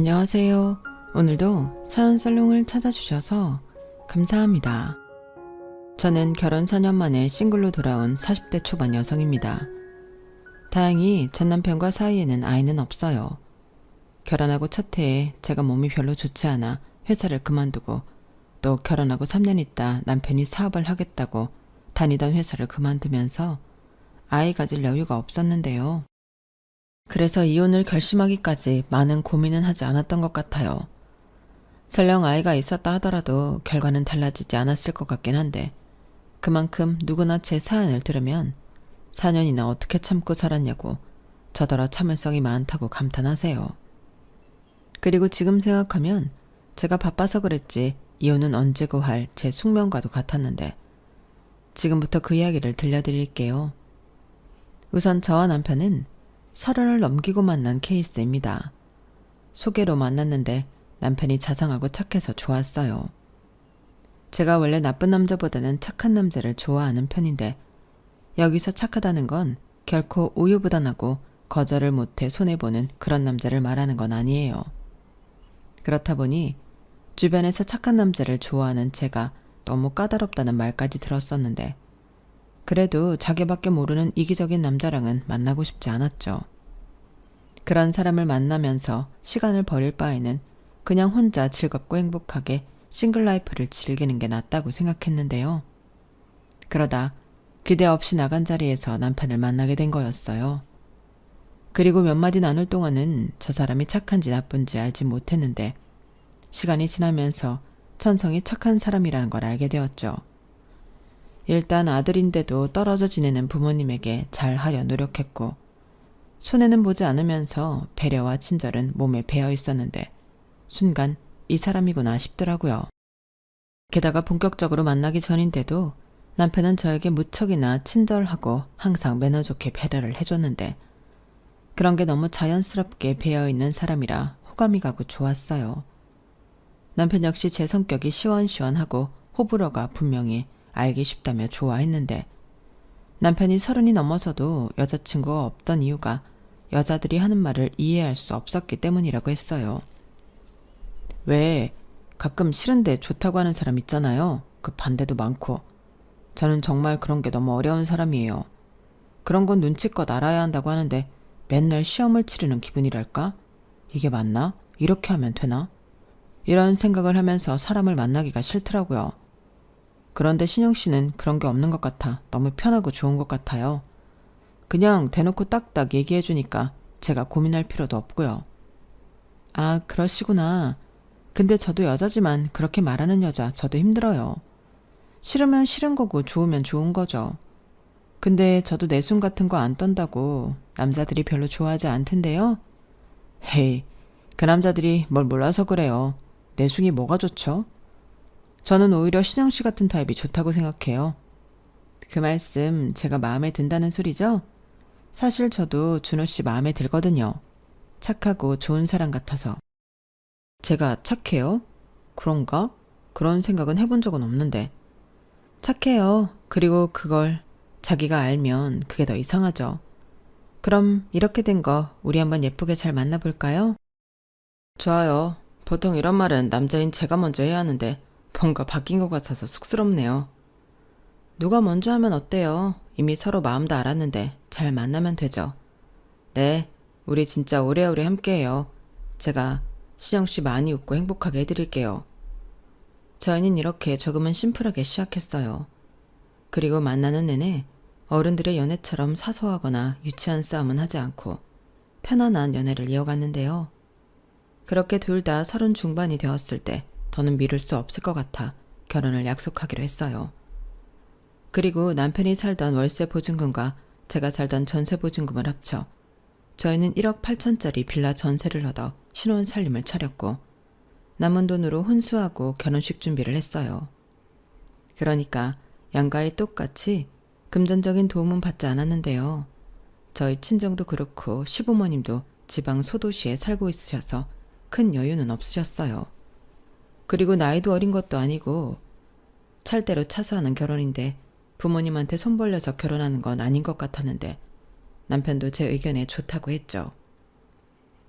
안녕하세요. 오늘도 사연 살롱을 찾아주셔서 감사합니다. 저는 결혼 4년 만에 싱글로 돌아온 40대 초반 여성입니다. 다행히 전 남편과 사이에는 아이는 없어요. 결혼하고 첫 해에 제가 몸이 별로 좋지 않아 회사를 그만두고 또 결혼하고 3년 있다 남편이 사업을 하겠다고 다니던 회사를 그만두면서 아이 가질 여유가 없었는데요. 그래서 이혼을 결심하기까지 많은 고민은 하지 않았던 것 같아요. 설령 아이가 있었다 하더라도 결과는 달라지지 않았을 것 같긴 한데 그만큼 누구나 제 사연을 들으면 4년이나 어떻게 참고 살았냐고 저더러 참을성이 많다고 감탄하세요. 그리고 지금 생각하면 제가 바빠서 그랬지 이혼은 언제고 할 제 숙명과도 같았는데 지금부터 그 이야기를 들려드릴게요. 우선 저와 남편은 30을 넘기고 만난 케이스입니다. 소개로 만났는데 남편이 자상하고 착해서 좋았어요. 제가 원래 나쁜 남자보다는 착한 남자를 좋아하는 편인데 여기서 착하다는 건 결코 우유부단하고 거절을 못해 손해보는 그런 남자를 말하는 건 아니에요. 그렇다 보니 주변에서 착한 남자를 좋아하는 제가 너무 까다롭다는 말까지 들었었는데 그래도 자기밖에 모르는 이기적인 남자랑은 만나고 싶지 않았죠. 그런 사람을 만나면서 시간을 버릴 바에는 그냥 혼자 즐겁고 행복하게 싱글 라이프를 즐기는 게 낫다고 생각했는데요. 그러다 기대 없이 나간 자리에서 남편을 만나게 된 거였어요. 그리고 몇 마디 나눌 동안은 저 사람이 착한지 나쁜지 알지 못했는데 시간이 지나면서 천성이 착한 사람이라는 걸 알게 되었죠. 일단 아들인데도 떨어져 지내는 부모님에게 잘하려 노력했고 손해는 보지 않으면서 배려와 친절은 몸에 배어 있었는데 순간 이 사람이구나 싶더라고요. 게다가 본격적으로 만나기 전인데도 남편은 저에게 무척이나 친절하고 항상 매너 좋게 배려를 해줬는데 그런 게 너무 자연스럽게 배어 있는 사람이라 호감이 가고 좋았어요. 남편 역시 제 성격이 시원시원하고 호불호가 분명히 알기 쉽다며 좋아했는데 남편이 30이 넘어서도 여자친구가 없던 이유가 여자들이 하는 말을 이해할 수 없었기 때문이라고 했어요. 왜 가끔 싫은데 좋다고 하는 사람 있잖아요. 그 반대도 많고. 저는 정말 그런 게 너무 어려운 사람이에요. 그런 건 눈치껏 알아야 한다고 하는데 맨날 시험을 치르는 기분이랄까? 이게 맞나? 이렇게 하면 되나? 이런 생각을 하면서 사람을 만나기가 싫더라고요. 그런데 신영 씨는 그런 게 없는 것 같아 너무 편하고 좋은 것 같아요. 그냥 대놓고 딱딱 얘기해 주니까 제가 고민할 필요도 없고요. 아, 그러시구나. 근데 저도 여자지만 그렇게 말하는 여자 저도 힘들어요. 싫으면 싫은 거고 좋으면 좋은 거죠. 근데 저도 내숭 같은 거 안 떤다고 남자들이 별로 좋아하지 않던데요? 헤이, 그 남자들이 뭘 몰라서 그래요. 내숭이 뭐가 좋죠? 저는 오히려 신영 씨 같은 타입이 좋다고 생각해요. 그 말씀 제가 마음에 든다는 소리죠? 사실 저도 준호 씨 마음에 들거든요. 착하고 좋은 사람 같아서. 제가 착해요? 그런가? 그런 생각은 해본 적은 없는데. 착해요. 그리고 그걸 자기가 알면 그게 더 이상하죠. 그럼 이렇게 된 거 우리 한번 예쁘게 잘 만나볼까요? 좋아요. 보통 이런 말은 남자인 제가 먼저 해야 하는데 뭔가 바뀐 것 같아서 쑥스럽네요. 누가 먼저 하면 어때요? 이미 서로 마음도 알았는데 잘 만나면 되죠. 네, 우리 진짜 오래오래 함께해요. 제가 시영씨 많이 웃고 행복하게 해드릴게요. 저희는 이렇게 조금은 심플하게 시작했어요. 그리고 만나는 내내 어른들의 연애처럼 사소하거나 유치한 싸움은 하지 않고 편안한 연애를 이어갔는데요. 그렇게 둘 다 30 중반이 되었을 때 더는 미룰 수 없을 것 같아 결혼을 약속하기로 했어요. 그리고 남편이 살던 월세 보증금과 제가 살던 전세 보증금을 합쳐 저희는 1억 8천짜리 빌라 전세를 얻어 신혼 살림을 차렸고 남은 돈으로 혼수하고 결혼식 준비를 했어요. 그러니까 양가에 똑같이 금전적인 도움은 받지 않았는데요. 저희 친정도 그렇고 시부모님도 지방 소도시에 살고 있으셔서 큰 여유는 없으셨어요. 그리고 나이도 어린 것도 아니고 찰대로 차서하는 결혼인데 부모님한테 손 벌려서 결혼하는 건 아닌 것 같았는데 남편도 제 의견에 좋다고 했죠.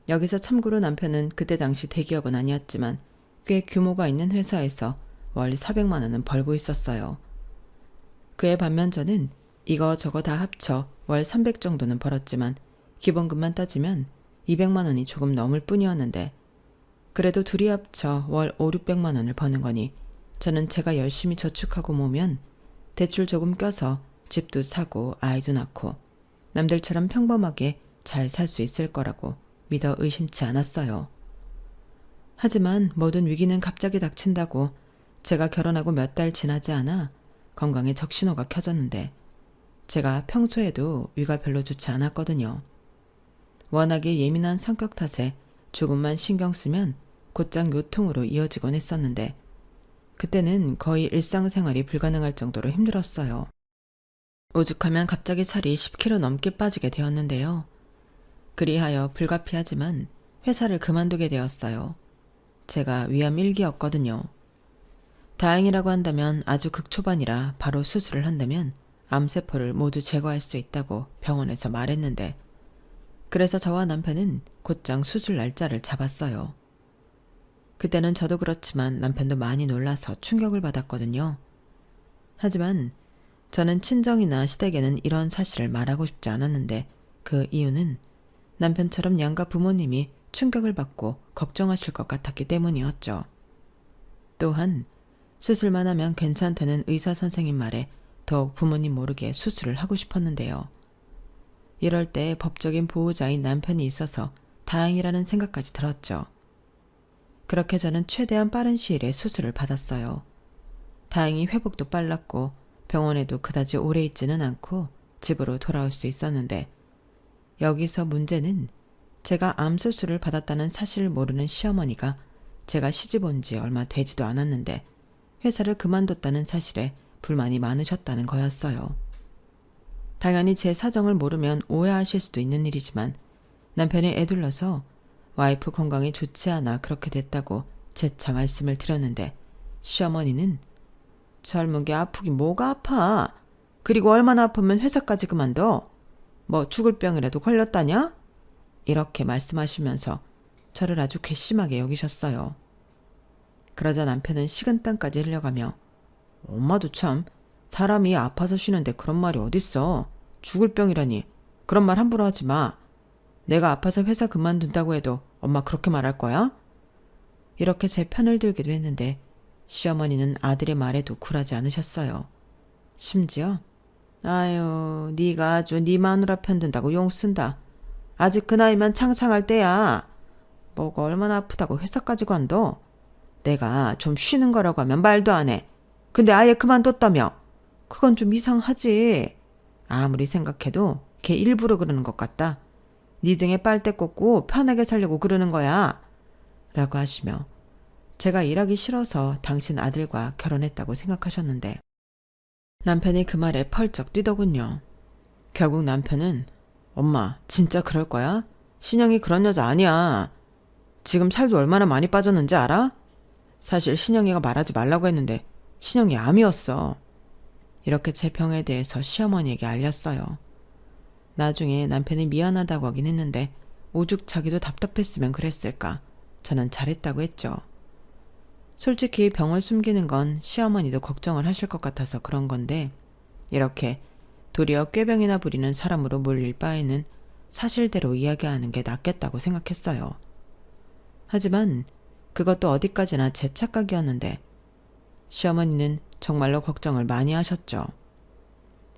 여기서 참고로 남편은 그때 당시 대기업은 아니었지만 꽤 규모가 있는 회사에서 월 400만 원은 벌고 있었어요. 그에 반면 저는 이거저거 다 합쳐 월 300 정도는 벌었지만 기본급만 따지면 200만 원이 조금 넘을 뿐이었는데 그래도 둘이 합쳐 월 5, 600만 원을 버는 거니 저는 제가 열심히 저축하고 모으면 대출 조금 껴서 집도 사고 아이도 낳고 남들처럼 평범하게 잘 살 수 있을 거라고 믿어 의심치 않았어요. 하지만 모든 위기는 갑자기 닥친다고 제가 결혼하고 몇 달 지나지 않아 건강에 적신호가 켜졌는데 제가 평소에도 위가 별로 좋지 않았거든요. 워낙에 예민한 성격 탓에 조금만 신경 쓰면 곧장 요통으로 이어지곤 했었는데 그때는 거의 일상생활이 불가능할 정도로 힘들었어요. 오죽하면 갑자기 살이 10kg 넘게 빠지게 되었는데요. 그리하여 불가피하지만 회사를 그만두게 되었어요. 제가 위암 1기였거든요. 다행이라고 한다면 아주 극초반이라 바로 수술을 한다면 암세포를 모두 제거할 수 있다고 병원에서 말했는데 그래서 저와 남편은 곧장 수술 날짜를 잡았어요. 그때는 저도 그렇지만 남편도 많이 놀라서 충격을 받았거든요. 하지만 저는 친정이나 시댁에는 이런 사실을 말하고 싶지 않았는데 그 이유는 남편처럼 양가 부모님이 충격을 받고 걱정하실 것 같았기 때문이었죠. 또한 수술만 하면 괜찮다는 의사 선생님 말에 더욱 부모님 모르게 수술을 하고 싶었는데요. 이럴 때 법적인 보호자인 남편이 있어서 다행이라는 생각까지 들었죠. 그렇게 저는 최대한 빠른 시일에 수술을 받았어요. 다행히 회복도 빨랐고 병원에도 그다지 오래 있지는 않고 집으로 돌아올 수 있었는데 여기서 문제는 제가 암 수술을 받았다는 사실을 모르는 시어머니가 제가 시집 온 지 얼마 되지도 않았는데 회사를 그만뒀다는 사실에 불만이 많으셨다는 거였어요. 당연히 제 사정을 모르면 오해하실 수도 있는 일이지만 남편이 애둘러서 와이프 건강이 좋지 않아 그렇게 됐다고 재차 말씀을 드렸는데 시어머니는 젊은 게 아프긴 뭐가 아파. 그리고 얼마나 아프면 회사까지 그만둬. 뭐 죽을 병이라도 걸렸다냐? 이렇게 말씀하시면서 저를 아주 괘씸하게 여기셨어요. 그러자 남편은 식은땀까지 흘려가며 엄마도 참 사람이 아파서 쉬는데 그런 말이 어딨어. 죽을 병이라니. 그런 말 함부로 하지 마. 내가 아파서 회사 그만둔다고 해도 엄마 그렇게 말할 거야? 이렇게 제 편을 들기도 했는데 시어머니는 아들의 말에도 굴하지 않으셨어요. 심지어 아유 네가 아주 네 마누라 편든다고 용 쓴다. 아직 그 나이면 창창할 때야. 뭐가 얼마나 아프다고 회사까지 관둬. 내가 좀 쉬는 거라고 하면 말도 안 해. 근데 아예 그만뒀다며. 그건 좀 이상하지. 아무리 생각해도 걔 일부러 그러는 것 같다. 네 등에 빨대 꽂고 편하게 살려고 그러는 거야. 라고 하시며 제가 일하기 싫어서 당신 아들과 결혼했다고 생각하셨는데 남편이 그 말에 펄쩍 뛰더군요. 결국 남편은 엄마 진짜 그럴 거야? 신영이 그런 여자 아니야. 지금 살도 얼마나 많이 빠졌는지 알아? 사실 신영이가 말하지 말라고 했는데 신영이 암이었어. 이렇게 제 병에 대해서 시어머니에게 알렸어요. 나중에 남편이 미안하다고 하긴 했는데 오죽 자기도 답답했으면 그랬을까. 저는 잘했다고 했죠. 솔직히 병을 숨기는 건 시어머니도 걱정을 하실 것 같아서 그런 건데 이렇게 도리어 꾀병이나 부리는 사람으로 몰릴 바에는 사실대로 이야기하는 게 낫겠다고 생각했어요. 하지만 그것도 어디까지나 제 착각이었는데 시어머니는 정말로 걱정을 많이 하셨죠.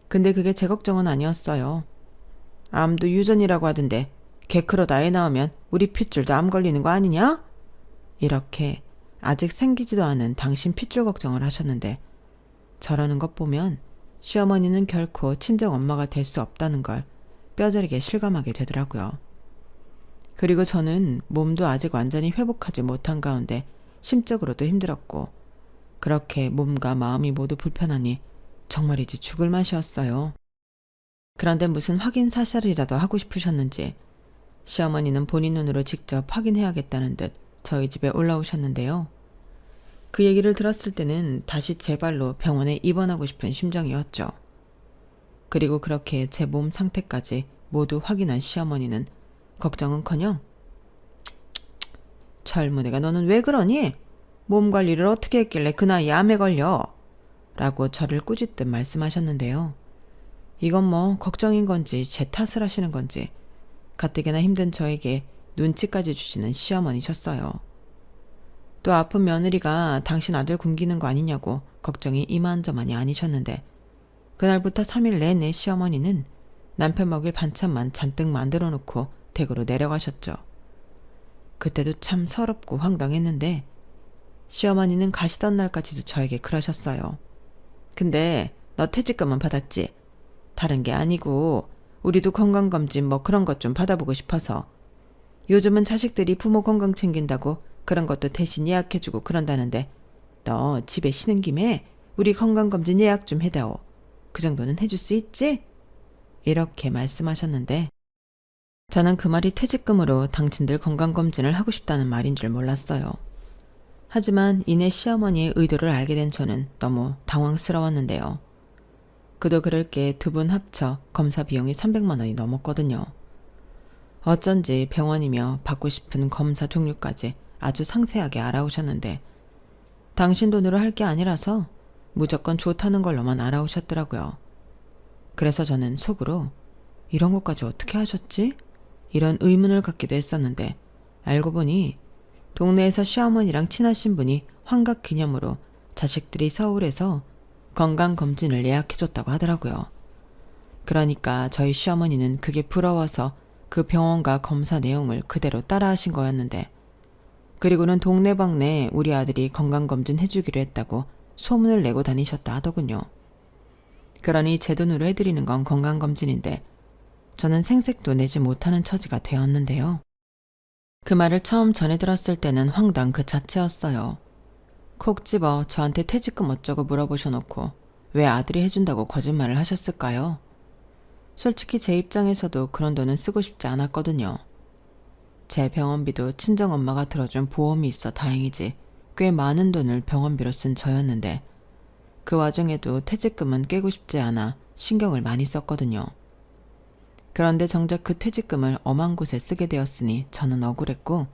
근데 그게 제 걱정은 아니었어요. 암도 유전이라고 하던데 개크로 나이 나오면 우리 핏줄도 암 걸리는 거 아니냐? 이렇게 아직 생기지도 않은 당신 핏줄 걱정을 하셨는데 저러는 것 보면 시어머니는 결코 친정 엄마가 될 수 없다는 걸 뼈저리게 실감하게 되더라고요. 그리고 저는 몸도 아직 완전히 회복하지 못한 가운데 심적으로도 힘들었고 그렇게 몸과 마음이 모두 불편하니 정말이지 죽을 맛이었어요. 그런데 무슨 확인 사살이라도 하고 싶으셨는지 시어머니는 본인 눈으로 직접 확인해야겠다는 듯 저희 집에 올라오셨는데요. 그 얘기를 들었을 때는 다시 제 발로 병원에 입원하고 싶은 심정이었죠. 그리고 그렇게 제 몸 상태까지 모두 확인한 시어머니는 걱정은커녕 젊은 애가 너는 왜 그러니? 몸 관리를 어떻게 했길래 그 나이에 암에 걸려? 라고 저를 꾸짖듯 말씀하셨는데요. 이건 뭐 걱정인 건지 제 탓을 하시는 건지 가뜩이나 힘든 저에게 눈치까지 주시는 시어머니셨어요. 또 아픈 며느리가 당신 아들 굶기는 거 아니냐고 걱정이 이만저만이 아니셨는데 그날부터 3일 내내 시어머니는 남편 먹일 반찬만 잔뜩 만들어 놓고 댁으로 내려가셨죠. 그때도 참 서럽고 황당했는데 시어머니는 가시던 날까지도 저에게 그러셨어요. 근데 너 퇴직금은 받았지? 다른 게 아니고 우리도 건강검진 뭐 그런 것 좀 받아보고 싶어서. 요즘은 자식들이 부모 건강 챙긴다고 그런 것도 대신 예약해주고 그런다는데 너 집에 쉬는 김에 우리 건강검진 예약 좀 해다오. 그 정도는 해줄 수 있지? 이렇게 말씀하셨는데 저는 그 말이 퇴직금으로 당신들 건강검진을 하고 싶다는 말인 줄 몰랐어요. 하지만 이내 시어머니의 의도를 알게 된 저는 너무 당황스러웠는데요. 그도 그럴 게 두 분 합쳐 검사 비용이 300만 원이 넘었거든요. 어쩐지 병원이며 받고 싶은 검사 종류까지 아주 상세하게 알아오셨는데 당신 돈으로 할 게 아니라서 무조건 좋다는 걸로만 알아오셨더라고요. 그래서 저는 속으로 이런 것까지 어떻게 하셨지? 이런 의문을 갖기도 했었는데 알고 보니 동네에서 시어머니랑 친하신 분이 환갑 기념으로 자식들이 서울에서 건강검진을 예약해줬다고 하더라고요. 그러니까 저희 시어머니는 그게 부러워서 그 병원과 검사 내용을 그대로 따라하신 거였는데 그리고는 동네방네 우리 아들이 건강검진 해주기로 했다고 소문을 내고 다니셨다 하더군요. 그러니 제 돈으로 해드리는 건 건강검진인데 저는 생색도 내지 못하는 처지가 되었는데요. 그 말을 처음 전해 들었을 때는 황당 그 자체였어요. 콕 집어 저한테 퇴직금 어쩌고 물어보셔놓고 왜 아들이 해준다고 거짓말을 하셨을까요? 솔직히 제 입장에서도 그런 돈은 쓰고 싶지 않았거든요. 제 병원비도 친정엄마가 들어준 보험이 있어 다행이지 꽤 많은 돈을 병원비로 쓴 저였는데 그 와중에도 퇴직금은 깨고 싶지 않아 신경을 많이 썼거든요. 그런데 정작 그 퇴직금을 엄한 곳에 쓰게 되었으니 저는 억울했고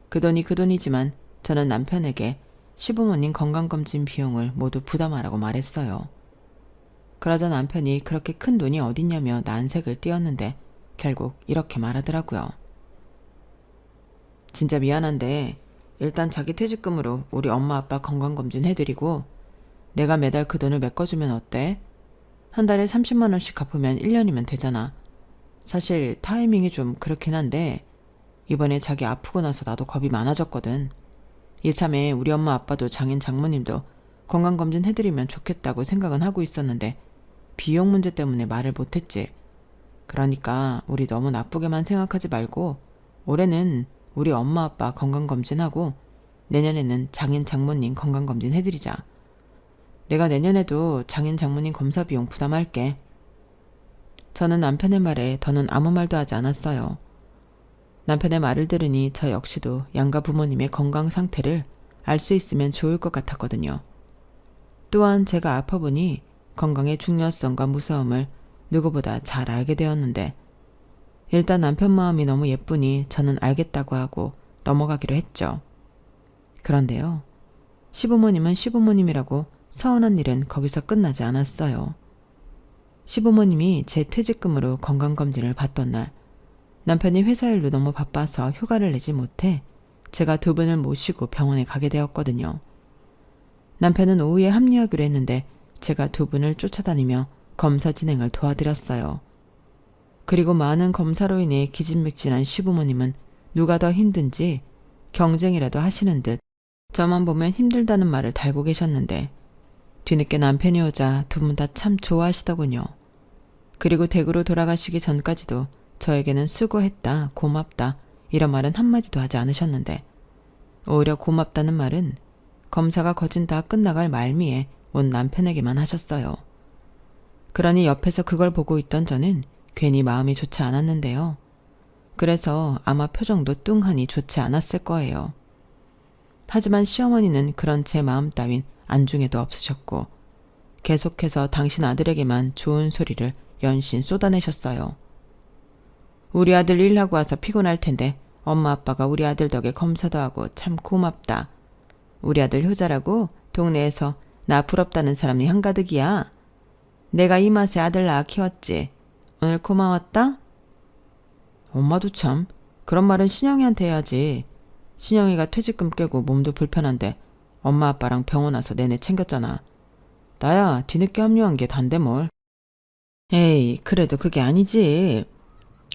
그 돈이 그 돈이지만 저는 남편에게 시부모님 건강검진 비용을 모두 부담하라고 말했어요. 그러자 남편이 그렇게 큰 돈이 어딨냐며 난색을 띄었는데 결국 이렇게 말하더라고요. 진짜 미안한데 일단 자기 퇴직금으로 우리 엄마 아빠 건강검진 해드리고 내가 매달 그 돈을 메꿔주면 어때? 한 달에 30만 원씩 갚으면 1년이면 되잖아. 사실 타이밍이 좀 그렇긴 한데 이번에 자기 아프고 나서 나도 겁이 많아졌거든. 이참에 우리 엄마 아빠도 장인 장모님도 건강검진 해드리면 좋겠다고 생각은 하고 있었는데 비용 문제 때문에 말을 못했지. 그러니까 우리 너무 나쁘게만 생각하지 말고 올해는 우리 엄마 아빠 건강검진하고 내년에는 장인 장모님 건강검진 해드리자. 내가 내년에도 장인 장모님 검사 비용 부담할게. 저는 남편의 말에 더는 아무 말도 하지 않았어요. 남편의 말을 들으니 저 역시도 양가 부모님의 건강 상태를 알 수 있으면 좋을 것 같았거든요. 또한 제가 아파보니 건강의 중요성과 무서움을 누구보다 잘 알게 되었는데 일단 남편 마음이 너무 예쁘니 저는 알겠다고 하고 넘어가기로 했죠. 그런데요. 시부모님은 시부모님이라고 서운한 일은 거기서 끝나지 않았어요. 시부모님이 제 퇴직금으로 건강검진을 받던 날 남편이 회사 일로 너무 바빠서 휴가를 내지 못해 제가 두 분을 모시고 병원에 가게 되었거든요. 남편은 오후에 합류하기로 했는데 제가 두 분을 쫓아다니며 검사 진행을 도와드렸어요. 그리고 많은 검사로 인해 기진맥진한 시부모님은 누가 더 힘든지 경쟁이라도 하시는 듯 저만 보면 힘들다는 말을 달고 계셨는데 뒤늦게 남편이 오자 두 분 다 참 좋아하시더군요. 그리고 댁으로 돌아가시기 전까지도 저에게는 수고했다, 고맙다 이런 말은 한마디도 하지 않으셨는데 오히려 고맙다는 말은 검사가 거진 다 끝나갈 말미에 온 남편에게만 하셨어요. 그러니 옆에서 그걸 보고 있던 저는 괜히 마음이 좋지 않았는데요. 그래서 아마 표정도 뚱하니 좋지 않았을 거예요. 하지만 시어머니는 그런 제 마음 따윈 안중에도 없으셨고 계속해서 당신 아들에게만 좋은 소리를 연신 쏟아내셨어요. 우리 아들 일하고 와서 피곤할 텐데 엄마 아빠가 우리 아들 덕에 검사도 하고 참 고맙다. 우리 아들 효자라고 동네에서 나 부럽다는 사람이 한가득이야. 내가 이 맛에 아들 낳아 키웠지. 오늘 고마웠다? 엄마도 참 그런 말은 신영이한테 해야지. 신영이가 퇴직금 깨고 몸도 불편한데 엄마 아빠랑 병원 와서 내내 챙겼잖아. 나야 뒤늦게 합류한 게 단데 뭘. 에이, 그래도 그게 아니지.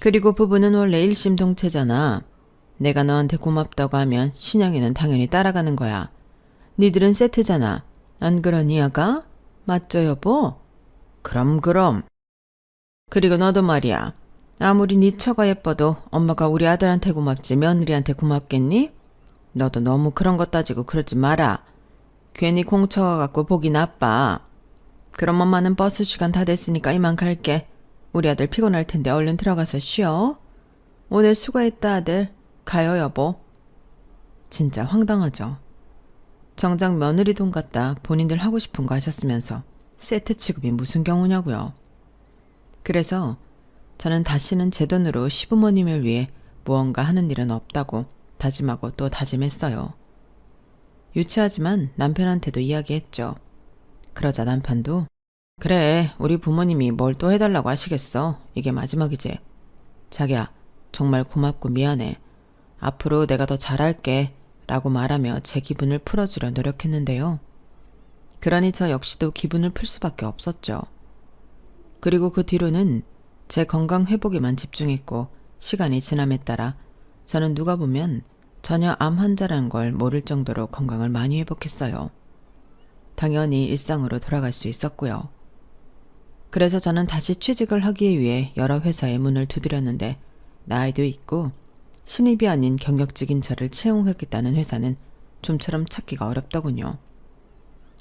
그리고 부부는 원래 일심동체잖아. 내가 너한테 고맙다고 하면 신영이는 당연히 따라가는 거야. 니들은 세트잖아. 안 그러니 아가? 맞죠 여보? 그럼. 그리고 너도 말이야. 아무리 네 처가 예뻐도 엄마가 우리 아들한테 고맙지 며느리한테 고맙겠니? 너도 너무 그런 거 따지고 그러지 마라. 괜히 공처가 갖고 보기 나빠. 그럼 엄마는 버스 시간 다 됐으니까 이만 갈게. 우리 아들 피곤할 텐데 얼른 들어가서 쉬어. 오늘 수고했다 아들. 가요 여보. 진짜 황당하죠. 정작 며느리 돈 갖다 본인들 하고 싶은 거 하셨으면서 세트 취급이 무슨 경우냐고요. 그래서 저는 다시는 제 돈으로 시부모님을 위해 무언가 하는 일은 없다고 다짐하고 또 다짐했어요. 유치하지만 남편한테도 이야기했죠. 그러자 남편도 그래, 우리 부모님이 뭘 또 해달라고 하시겠어. 이게 마지막이지. 자기야, 정말 고맙고 미안해. 앞으로 내가 더 잘할게 라고 말하며 제 기분을 풀어주려 노력했는데요. 그러니 저 역시도 기분을 풀 수밖에 없었죠. 그리고 그 뒤로는 제 건강 회복에만 집중했고 시간이 지남에 따라 저는 누가 보면 전혀 암 환자라는 걸 모를 정도로 건강을 많이 회복했어요. 당연히 일상으로 돌아갈 수 있었고요. 그래서 저는 다시 취직을 하기 위해 여러 회사에 문을 두드렸는데 나이도 있고 신입이 아닌 경력직인 저를 채용하겠다는 회사는 좀처럼 찾기가 어렵더군요.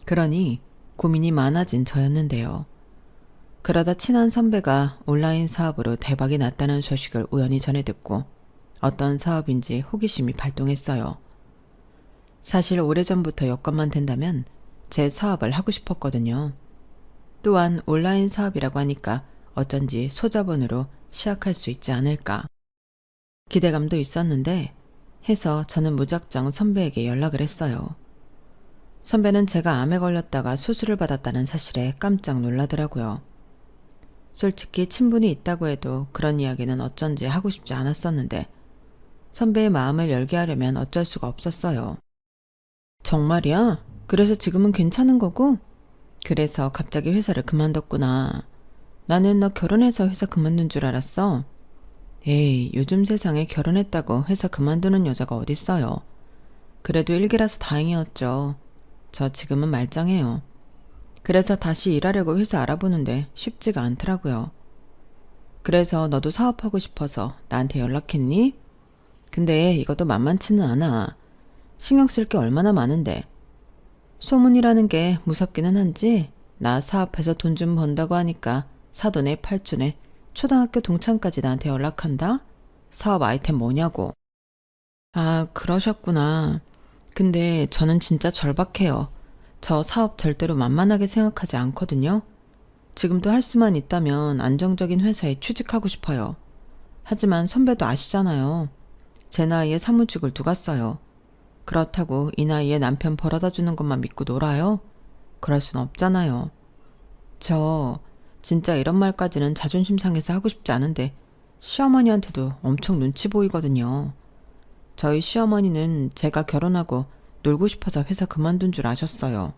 그러니 고민이 많아진 저였는데요. 그러다 친한 선배가 온라인 사업으로 대박이 났다는 소식을 우연히 전해 듣고 어떤 사업인지 호기심이 발동했어요. 사실 오래전부터 여건만 된다면 제 사업을 하고 싶었거든요. 또한 온라인 사업이라고 하니까 어쩐지 소자본으로 시작할 수 있지 않을까. 기대감도 있었는데 해서 저는 무작정 선배에게 연락을 했어요. 선배는 제가 암에 걸렸다가 수술을 받았다는 사실에 깜짝 놀라더라고요. 솔직히 친분이 있다고 해도 그런 이야기는 어쩐지 하고 싶지 않았었는데 선배의 마음을 열게 하려면 어쩔 수가 없었어요. 정말이야? 그래서 지금은 괜찮은 거고? 그래서 갑자기 회사를 그만뒀구나. 나는 너 결혼해서 회사 그만둔 줄 알았어. 에이, 요즘 세상에 결혼했다고 회사 그만두는 여자가 어딨어요. 그래도 일기라서 다행이었죠. 저 지금은 말짱해요. 그래서 다시 일하려고 회사 알아보는데 쉽지가 않더라고요. 그래서 너도 사업하고 싶어서 나한테 연락했니? 근데 이것도 만만치는 않아. 신경 쓸 게 얼마나 많은데. 소문이라는 게 무섭기는 한지 나 사업해서 돈 좀 번다고 하니까 사돈에 팔촌에 초등학교 동창까지 나한테 연락한다? 사업 아이템 뭐냐고. 아, 그러셨구나. 근데 저는 진짜 절박해요. 저 사업 절대로 만만하게 생각하지 않거든요. 지금도 할 수만 있다면 안정적인 회사에 취직하고 싶어요. 하지만 선배도 아시잖아요. 제 나이에 사무직을 누가 써요. 그렇다고 이 나이에 남편 벌어다 주는 것만 믿고 놀아요? 그럴 순 없잖아요. 저 진짜 이런 말까지는 자존심 상해서 하고 싶지 않은데 시어머니한테도 엄청 눈치 보이거든요. 저희 시어머니는 제가 결혼하고 놀고 싶어서 회사 그만둔 줄 아셨어요.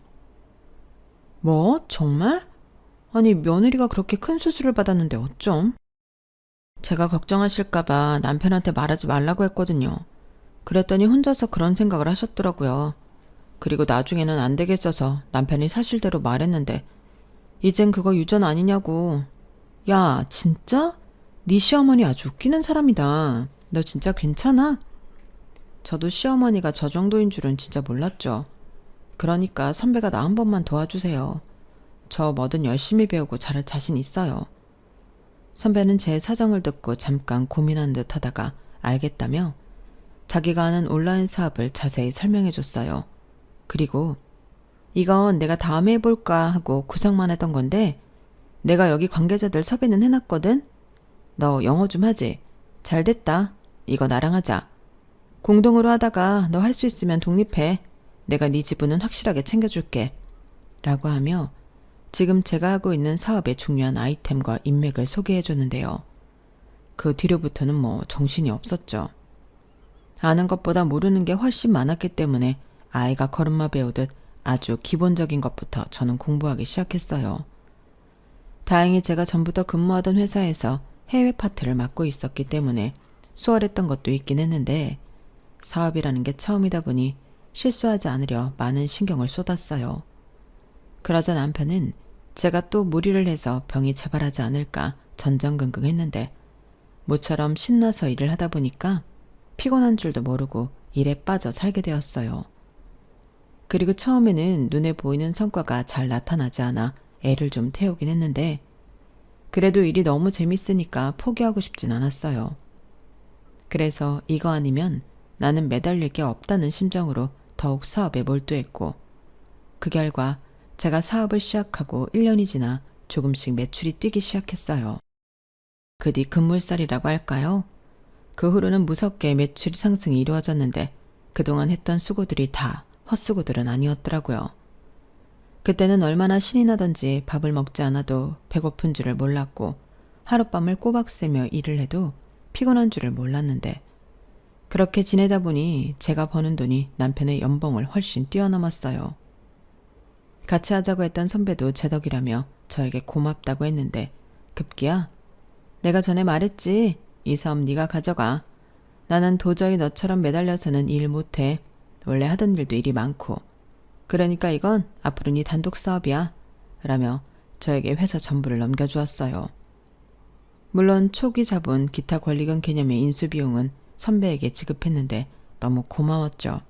뭐? 정말? 아니, 며느리가 그렇게 큰 수술을 받았는데 어쩜? 제가 걱정하실까봐 남편한테 말하지 말라고 했거든요. 그랬더니 혼자서 그런 생각을 하셨더라고요. 그리고 나중에는 안 되겠어서 남편이 사실대로 말했는데 이젠 그거 유전 아니냐고. 야, 진짜? 네 시어머니 아주 웃기는 사람이다. 너 진짜 괜찮아? 저도 시어머니가 저 정도인 줄은 진짜 몰랐죠. 그러니까 선배가 나 한 번만 도와주세요. 저 뭐든 열심히 배우고 잘할 자신 있어요. 선배는 제 사정을 듣고 잠깐 고민한 듯 하다가 알겠다며 자기가 하는 온라인 사업을 자세히 설명해 줬어요. 그리고 이건 내가 다음에 해볼까 하고 구상만 했던 건데 내가 여기 관계자들 섭외는 해놨거든? 너 영어 좀 하지? 잘 됐다. 이거 나랑 하자. 공동으로 하다가 너 할 수 있으면 독립해. 내가 네 지분은 확실하게 챙겨줄게. 라고 하며 지금 제가 하고 있는 사업의 중요한 아이템과 인맥을 소개해 줬는데요. 그 뒤로부터는 정신이 없었죠. 아는 것보다 모르는 게 훨씬 많았기 때문에 아이가 걸음마 배우듯 아주 기본적인 것부터 저는 공부하기 시작했어요. 다행히 제가 전부터 근무하던 회사에서 해외 파트를 맡고 있었기 때문에 수월했던 것도 있긴 했는데 사업이라는 게 처음이다 보니 실수하지 않으려 많은 신경을 쏟았어요. 그러자 남편은 제가 또 무리를 해서 병이 재발하지 않을까 전전긍긍했는데 모처럼 신나서 일을 하다 보니까 피곤한 줄도 모르고 일에 빠져 살게 되었어요. 그리고 처음에는 눈에 보이는 성과가 잘 나타나지 않아 애를 좀 태우긴 했는데 그래도 일이 너무 재밌으니까 포기하고 싶진 않았어요. 그래서 이거 아니면 나는 매달릴 게 없다는 심정으로 더욱 사업에 몰두했고 그 결과 제가 사업을 시작하고 1년이 지나 조금씩 매출이 뛰기 시작했어요. 그 뒤 급물살이라고 할까요? 그 후로는 무섭게 매출 상승이 이루어졌는데 그동안 했던 수고들이 다 헛수고들은 아니었더라고요. 그때는 얼마나 신이 나던지 밥을 먹지 않아도 배고픈 줄을 몰랐고 하룻밤을 꼬박 새며 일을 해도 피곤한 줄을 몰랐는데 그렇게 지내다 보니 제가 버는 돈이 남편의 연봉을 훨씬 뛰어넘었어요. 같이 하자고 했던 선배도 제 덕이라며 저에게 고맙다고 했는데 급기야 내가 전에 말했지. 이 사업 네가 가져가. 나는 도저히 너처럼 매달려서는 일 못해. 원래 하던 일도 일이 많고. 그러니까 이건 앞으로 네 단독 사업이야. 라며 저에게 회사 전부를 넘겨주었어요. 물론 초기 자본, 기타 권리금 개념의 인수비용은 선배에게 지급했는데 너무 고마웠죠.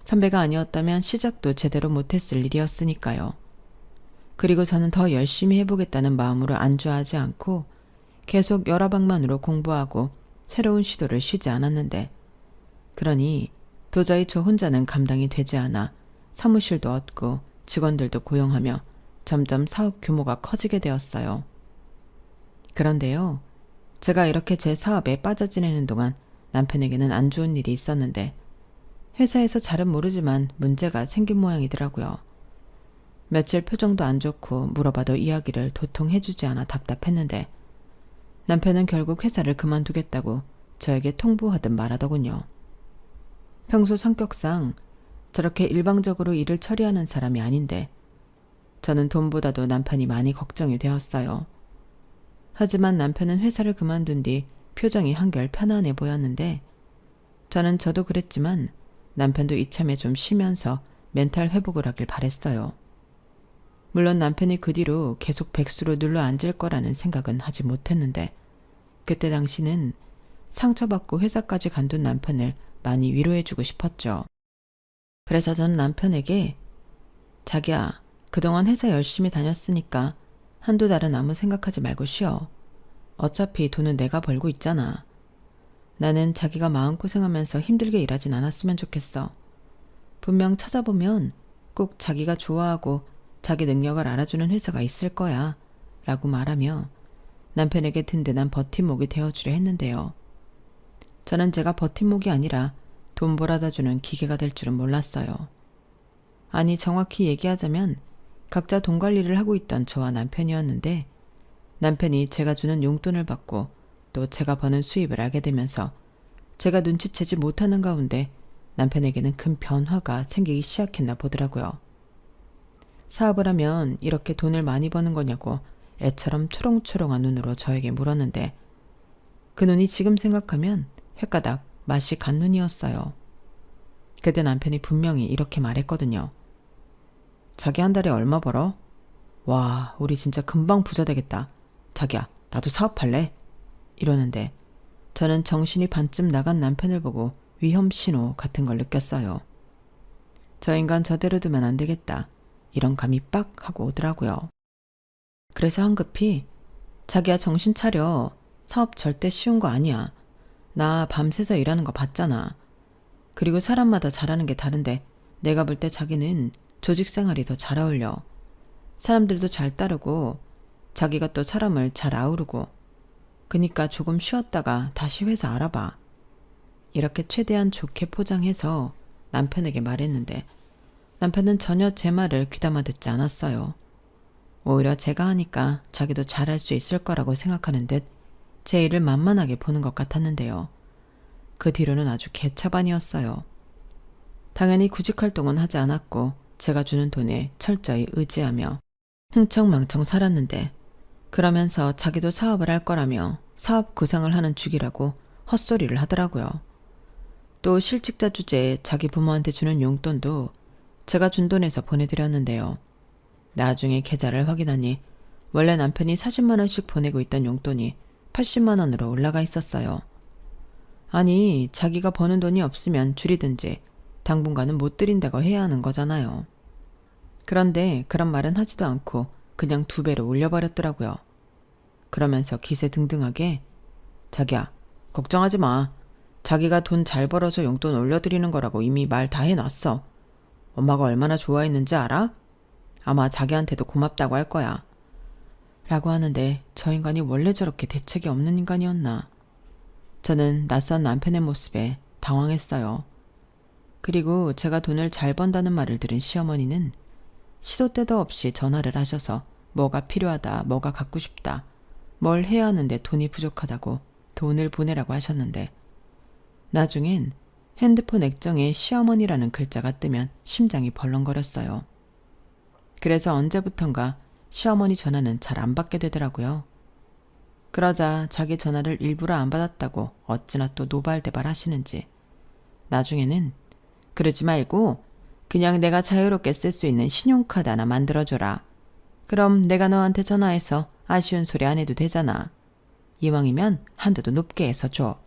선배가 아니었다면 시작도 제대로 못했을 일이었으니까요. 그리고 저는 더 열심히 해보겠다는 마음으로 안주하지 않고 계속 여러 방면으로 공부하고 새로운 시도를 쉬지 않았는데 그러니 도저히 저 혼자는 감당이 되지 않아 사무실도 얻고 직원들도 고용하며 점점 사업 규모가 커지게 되었어요. 그런데요. 제가 이렇게 제 사업에 빠져 지내는 동안 남편에게는 안 좋은 일이 있었는데 회사에서 잘은 모르지만 문제가 생긴 모양이더라고요. 며칠 표정도 안 좋고 물어봐도 이야기를 도통 해주지 않아 답답했는데 남편은 결국 회사를 그만두겠다고 저에게 통보하듯 말하더군요. 평소 성격상 저렇게 일방적으로 일을 처리하는 사람이 아닌데 저는 돈보다도 남편이 많이 걱정이 되었어요. 하지만 남편은 회사를 그만둔 뒤 표정이 한결 편안해 보였는데 저도 그랬지만 남편도 이참에 좀 쉬면서 멘탈 회복을 하길 바랬어요. 물론 남편이 그 뒤로 계속 백수로 눌러 앉을 거라는 생각은 하지 못했는데 그때 당시는 상처받고 회사까지 간둔 남편을 많이 위로해주고 싶었죠. 그래서 전 남편에게 자기야, 그동안 회사 열심히 다녔으니까 한두 달은 아무 생각하지 말고 쉬어. 어차피 돈은 내가 벌고 있잖아. 나는 자기가 마음고생하면서 힘들게 일하진 않았으면 좋겠어. 분명 찾아보면 꼭 자기가 좋아하고 자기 능력을 알아주는 회사가 있을 거야. 라고 말하며 남편에게 든든한 버팀목이 되어주려 했는데요. 저는 제가 버팀목이 아니라 돈 벌어다주는 기계가 될 줄은 몰랐어요. 아니 정확히 얘기하자면 각자 돈 관리를 하고 있던 저와 남편이었는데 남편이 제가 주는 용돈을 받고 또 제가 버는 수입을 알게 되면서 제가 눈치채지 못하는 가운데 남편에게는 큰 변화가 생기기 시작했나 보더라고요. 사업을 하면 이렇게 돈을 많이 버는 거냐고 애처럼 초롱초롱한 눈으로 저에게 물었는데 그 눈이 지금 생각하면 횟가닥 맛이 간 눈이었어요. 그때 남편이 분명히 이렇게 말했거든요. 자기 한 달에 얼마 벌어? 와, 우리 진짜 금방 부자 되겠다. 자기야, 나도 사업할래? 이러는데 저는 정신이 반쯤 나간 남편을 보고 위험 신호 같은 걸 느꼈어요. 저 인간 저대로 두면 안 되겠다. 이런 감이 빡 하고 오더라고요. 그래서 황급히 자기야 정신 차려. 사업 절대 쉬운 거 아니야. 나 밤새서 일하는 거 봤잖아. 그리고 사람마다 잘하는 게 다른데 내가 볼 때 자기는 조직 생활이 더 잘 어울려. 사람들도 잘 따르고 자기가 또 사람을 잘 아우르고 그니까 조금 쉬었다가 다시 회사 알아봐. 이렇게 최대한 좋게 포장해서 남편에게 말했는데 남편은 전혀 제 말을 귀담아 듣지 않았어요. 오히려 제가 하니까 자기도 잘할 수 있을 거라고 생각하는 듯 제 일을 만만하게 보는 것 같았는데요. 그 뒤로는 아주 개차반이었어요. 당연히 구직 활동은 하지 않았고 제가 주는 돈에 철저히 의지하며 흥청망청 살았는데 그러면서 자기도 사업을 할 거라며 사업 구상을 하는 중이라고 헛소리를 하더라고요. 또 실직자 주제에 자기 부모한테 주는 용돈도 제가 준 돈에서 보내드렸는데요. 나중에 계좌를 확인하니 원래 남편이 40만 원씩 보내고 있던 용돈이 80만 원으로 올라가 있었어요. 아니, 자기가 버는 돈이 없으면 줄이든지 당분간은 못 드린다고 해야 하는 거잖아요. 그런데 그런 말은 하지도 않고 그냥 2배로 올려버렸더라고요. 그러면서 기세등등하게 자기야, 걱정하지 마. 자기가 돈 잘 벌어서 용돈 올려드리는 거라고 이미 말 다 해놨어. 엄마가 얼마나 좋아했는지 알아? 아마 자기한테도 고맙다고 할 거야. 라고 하는데 저 인간이 원래 저렇게 대책이 없는 인간이었나. 저는 낯선 남편의 모습에 당황했어요. 그리고 제가 돈을 잘 번다는 말을 들은 시어머니는 시도 때도 없이 전화를 하셔서 뭐가 필요하다, 뭐가 갖고 싶다, 뭘 해야 하는데 돈이 부족하다고 돈을 보내라고 하셨는데 나중엔 핸드폰 액정에 시어머니라는 글자가 뜨면 심장이 벌렁거렸어요. 그래서 언제부턴가 시어머니 전화는 잘 안 받게 되더라고요. 그러자 자기 전화를 일부러 안 받았다고 어찌나 또 노발대발 하시는지 나중에는 그러지 말고 그냥 내가 자유롭게 쓸 수 있는 신용카드 하나 만들어줘라. 그럼 내가 너한테 전화해서 아쉬운 소리 안 해도 되잖아. 이왕이면 한도도 높게 해서 줘.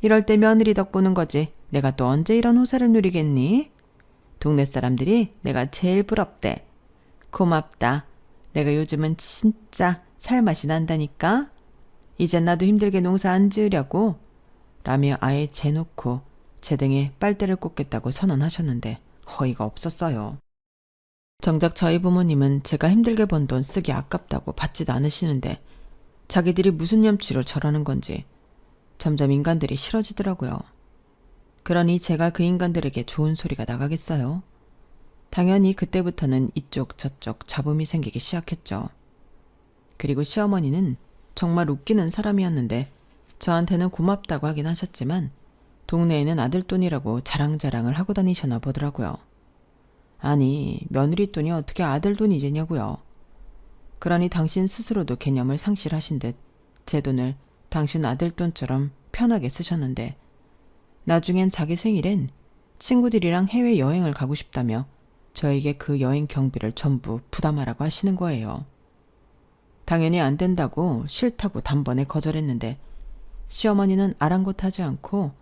이럴 때 며느리 덕 보는 거지. 내가 또 언제 이런 호사를 누리겠니? 동네 사람들이 내가 제일 부럽대. 고맙다. 내가 요즘은 진짜 살맛이 난다니까. 이젠 나도 힘들게 농사 안 지으려고. 라며 아예 재놓고 제 등에 빨대를 꽂겠다고 선언하셨는데 허위가 없었어요. 정작 저희 부모님은 제가 힘들게 번 돈 쓰기 아깝다고 받지도 않으시는데 자기들이 무슨 염치로 저러는 건지 점점 인간들이 싫어지더라고요. 그러니 제가 그 인간들에게 좋은 소리가 나가겠어요? 당연히 그때부터는 이쪽 저쪽 잡음이 생기기 시작했죠. 그리고 시어머니는 정말 웃기는 사람이었는데 저한테는 고맙다고 하긴 하셨지만 동네에는 아들 돈이라고 자랑자랑을 하고 다니셨나 보더라고요. 아니, 며느리 돈이 어떻게 아들 돈이 되냐고요. 그러니 당신 스스로도 개념을 상실하신 듯 제 돈을 당신 아들 돈처럼 편하게 쓰셨는데 나중엔 자기 생일엔 친구들이랑 해외여행을 가고 싶다며 저에게 그 여행 경비를 전부 부담하라고 하시는 거예요. 당연히 안 된다고 싫다고 단번에 거절했는데 시어머니는 아랑곳하지 않고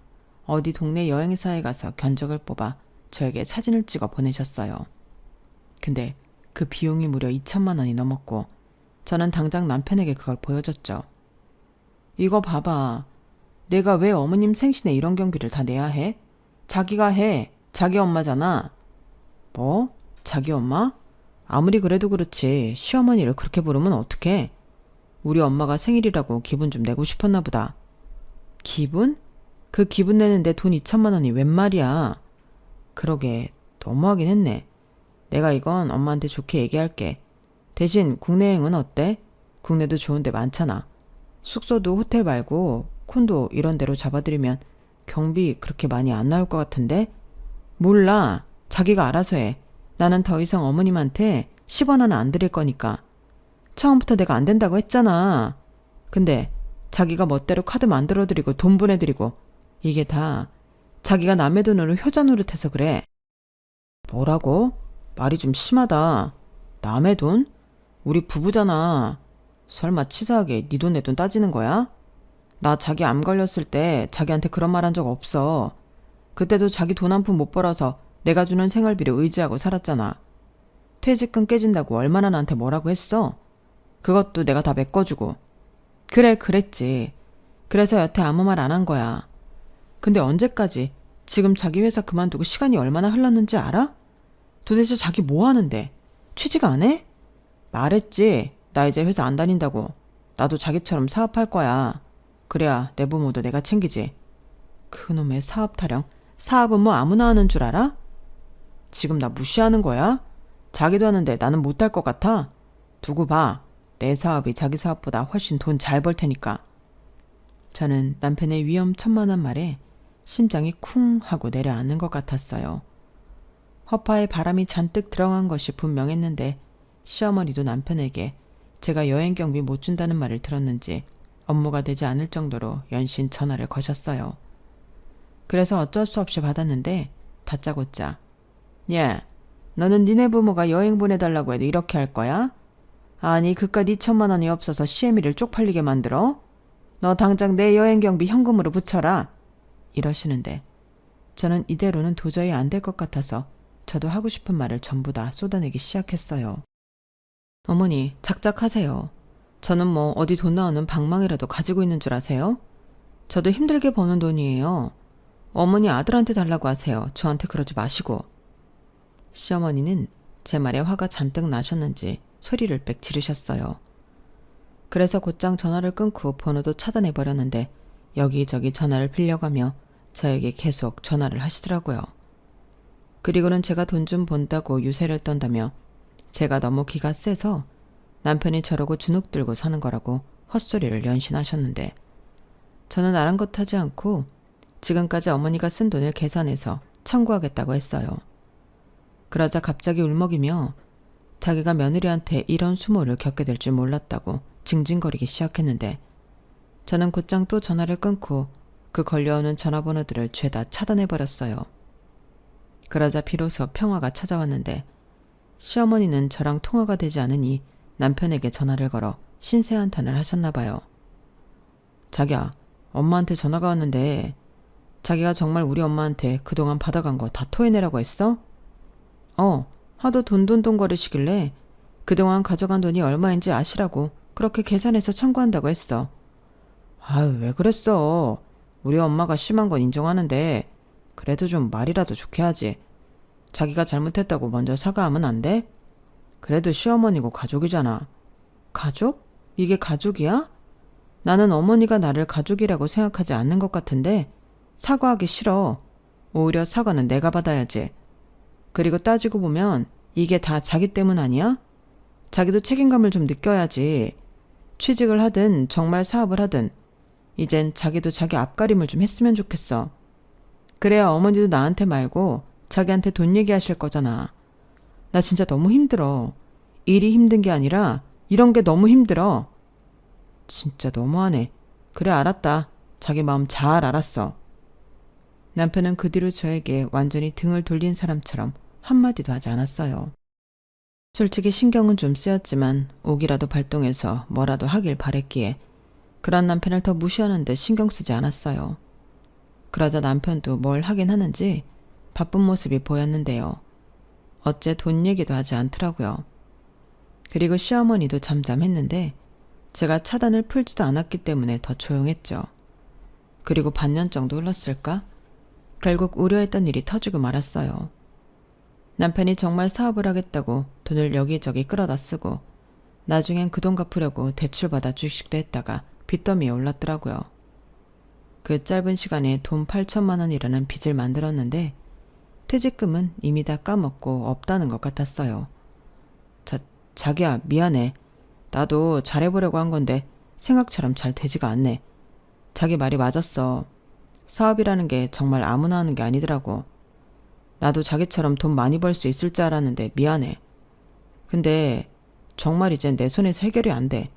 어디 동네 여행사에 가서 견적을 뽑아 저에게 사진을 찍어 보내셨어요. 근데 그 비용이 무려 2천만 원이 넘었고 저는 당장 남편에게 그걸 보여줬죠. 이거 봐봐. 내가 왜 어머님 생신에 이런 경비를 다 내야 해? 자기가 해. 자기 엄마잖아. 뭐? 자기 엄마? 아무리 그래도 그렇지 시어머니를 그렇게 부르면 어떡해? 우리 엄마가 생일이라고 기분 좀 내고 싶었나 보다. 기분? 그 기분 내는데 돈 2천만 원이 웬 말이야. 그러게 너무하긴 했네. 내가 이건 엄마한테 좋게 얘기할게. 대신 국내 여행은 어때? 국내도 좋은 데 많잖아. 숙소도 호텔 말고 콘도 이런 데로 잡아드리면 경비 그렇게 많이 안 나올 것 같은데? 몰라. 자기가 알아서 해. 나는 더 이상 어머님한테 10원 하나 안 드릴 거니까. 처음부터 내가 안 된다고 했잖아. 근데 자기가 멋대로 카드 만들어드리고 돈 보내드리고 이게 다 자기가 남의 돈으로 효자 노릇해서 그래. 뭐라고? 말이 좀 심하다. 남의 돈? 우리 부부잖아. 설마 치사하게 네 돈 내 돈 따지는 거야? 나 자기 암 걸렸을 때 자기한테 그런 말 한 적 없어. 그때도 자기 돈 한 푼 못 벌어서 내가 주는 생활비를 의지하고 살았잖아. 퇴직금 깨진다고 얼마나 나한테 뭐라고 했어? 그것도 내가 다 메꿔주고. 그래, 그랬지. 그래서 여태 아무 말 안 한 거야. 근데 언제까지 지금 자기 회사 그만두고 시간이 얼마나 흘렀는지 알아? 도대체 자기 뭐 하는데? 취직 안 해? 말했지. 나 이제 회사 안 다닌다고. 나도 자기처럼 사업할 거야. 그래야 내 부모도 내가 챙기지. 그놈의 사업 타령. 사업은 뭐 아무나 하는 줄 알아? 지금 나 무시하는 거야? 자기도 하는데 나는 못할 것 같아? 두고 봐. 내 사업이 자기 사업보다 훨씬 돈 잘 벌 테니까. 저는 남편의 위험천만한 말에 심장이 쿵 하고 내려앉는 것 같았어요. 허파에 바람이 잔뜩 들어간 것이 분명했는데 시어머니도 남편에게 제가 여행 경비 못 준다는 말을 들었는지 업무가 되지 않을 정도로 연신 전화를 거셨어요. 그래서 어쩔 수 없이 받았는데 다짜고짜 야, 너는 니네 부모가 여행 보내달라고 해도 이렇게 할 거야? 아니 그깟 2천만 원이 없어서 시애미를 쪽팔리게 만들어? 너 당장 내 여행 경비 현금으로 붙여라. 이러시는데 저는 이대로는 도저히 안 될 것 같아서 저도 하고 싶은 말을 전부 다 쏟아내기 시작했어요. 어머니, 작작하세요. 저는 뭐 어디 돈 나오는 방망이라도 가지고 있는 줄 아세요? 저도 힘들게 버는 돈이에요. 어머니 아들한테 달라고 하세요. 저한테 그러지 마시고. 시어머니는 제 말에 화가 잔뜩 나셨는지 소리를 빽 지르셨어요. 그래서 곧장 전화를 끊고 번호도 차단해버렸는데 여기저기 전화를 빌려가며 저에게 계속 전화를 하시더라고요. 그리고는 제가 돈 좀 번다고 유세를 떤다며 제가 너무 기가 세서 남편이 저러고 주눅 들고 사는 거라고 헛소리를 연신하셨는데 저는 아랑곳하지 않고 지금까지 어머니가 쓴 돈을 계산해서 청구하겠다고 했어요. 그러자 갑자기 울먹이며 자기가 며느리한테 이런 수모를 겪게 될 줄 몰랐다고 징징거리기 시작했는데 저는 곧장 또 전화를 끊고 그 걸려오는 전화번호들을 죄다 차단해버렸어요. 그러자 비로소 평화가 찾아왔는데 시어머니는 저랑 통화가 되지 않으니 남편에게 전화를 걸어 신세한탄을 하셨나 봐요. 자기야, 엄마한테 전화가 왔는데 자기가 정말 우리 엄마한테 그동안 받아간 거 다 토해내라고 했어? 하도 돈돈돈 거리시길래 그동안 가져간 돈이 얼마인지 아시라고 그렇게 계산해서 청구한다고 했어. 아유, 왜 그랬어? 우리 엄마가 심한 건 인정하는데 그래도 좀 말이라도 좋게 하지. 자기가 잘못했다고 먼저 사과하면 안 돼? 그래도 시어머니고 가족이잖아. 가족? 이게 가족이야? 나는 어머니가 나를 가족이라고 생각하지 않는 것 같은데 사과하기 싫어. 오히려 사과는 내가 받아야지. 그리고 따지고 보면 이게 다 자기 때문 아니야? 자기도 책임감을 좀 느껴야지. 취직을 하든 정말 사업을 하든 이젠 자기도 자기 앞가림을 좀 했으면 좋겠어. 그래야 어머니도 나한테 말고 자기한테 돈 얘기하실 거잖아. 나 진짜 너무 힘들어. 일이 힘든 게 아니라 이런 게 너무 힘들어. 진짜 너무하네. 그래 알았다. 자기 마음 잘 알았어. 남편은 그 뒤로 저에게 완전히 등을 돌린 사람처럼 한마디도 하지 않았어요. 솔직히 신경은 좀 쓰였지만 옥이라도 발동해서 뭐라도 하길 바랬기에 그런 남편을 더 무시하는데 신경 쓰지 않았어요. 그러자 남편도 뭘 하긴 하는지 바쁜 모습이 보였는데요. 어째 돈 얘기도 하지 않더라고요. 그리고 시어머니도 잠잠했는데 제가 차단을 풀지도 않았기 때문에 더 조용했죠. 그리고 반년 정도 흘렀을까? 결국 우려했던 일이 터지고 말았어요. 남편이 정말 사업을 하겠다고 돈을 여기저기 끌어다 쓰고 나중엔 그 돈 갚으려고 대출받아 주식도 했다가 빚더미에 올랐더라고요. 그 짧은 시간에 돈 8천만 원이라는 빚을 만들었는데 퇴직금은 이미 다 까먹고 없다는 것 같았어요. 자기야 미안해. 나도 잘해보려고 한 건데 생각처럼 잘 되지가 않네. 자기 말이 맞았어. 사업이라는 게 정말 아무나 하는 게 아니더라고. 나도 자기처럼 돈 많이 벌 수 있을 줄 알았는데 미안해. 근데 정말 이젠 내 손에서 해결이 안 돼.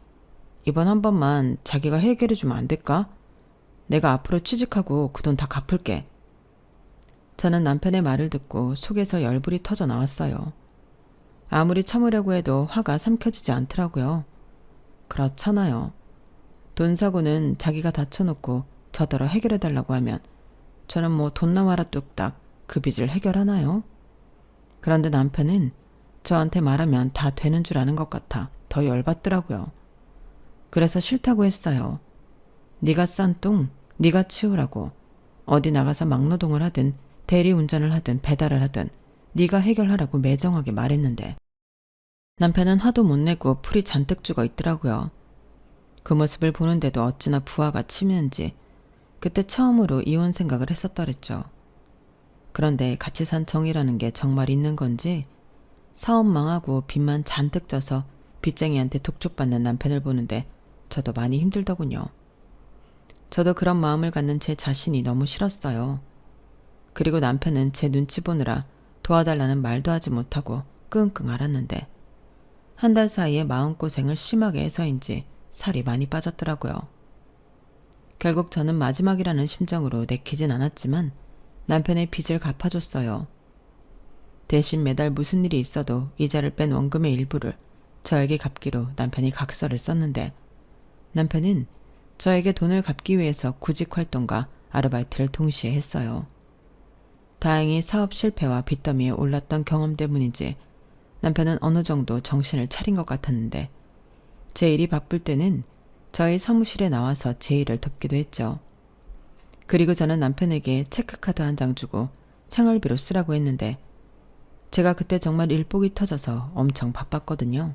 이번 한 번만 자기가 해결해주면 안 될까? 내가 앞으로 취직하고 그 돈 다 갚을게. 저는 남편의 말을 듣고 속에서 열불이 터져 나왔어요. 아무리 참으려고 해도 화가 삼켜지지 않더라고요. 그렇잖아요. 돈 사고는 자기가 다쳐놓고 저더러 해결해달라고 하면 저는 뭐 돈 나와라 뚝딱 그 빚을 해결하나요? 그런데 남편은 저한테 말하면 다 되는 줄 아는 것 같아 더 열받더라고요. 그래서 싫다고 했어요. 네가 싼 똥 네가 치우라고. 어디 나가서 막노동을 하든 대리운전을 하든 배달을 하든 네가 해결하라고 매정하게 말했는데 남편은 화도 못 내고 풀이 잔뜩 죽어 있더라고요. 그 모습을 보는데도 어찌나 부하가 치미는지 그때 처음으로 이혼 생각을 했었더랬죠. 그런데 같이 산 정이라는 게 정말 있는 건지 사업 망하고 빚만 잔뜩 져서 빚쟁이한테 독촉받는 남편을 보는데 저도 많이 힘들더군요. 저도 그런 마음을 갖는 제 자신이 너무 싫었어요. 그리고 남편은 제 눈치 보느라 도와달라는 말도 하지 못하고 끙끙 앓았는데 한 달 사이에 마음고생을 심하게 해서인지 살이 많이 빠졌더라고요. 결국 저는 마지막이라는 심정으로 내키진 않았지만 남편의 빚을 갚아줬어요. 대신 매달 무슨 일이 있어도 이자를 뺀 원금의 일부를 저에게 갚기로 남편이 각서를 썼는데 남편은 저에게 돈을 갚기 위해서 구직 활동과 아르바이트를 동시에 했어요. 다행히 사업 실패와 빚더미에 올랐던 경험 때문인지 남편은 어느 정도 정신을 차린 것 같았는데 제 일이 바쁠 때는 저희 사무실에 나와서 제 일을 돕기도 했죠. 그리고 저는 남편에게 체크카드 한 장 주고 생활비로 쓰라고 했는데 제가 그때 정말 일복이 터져서 엄청 바빴거든요.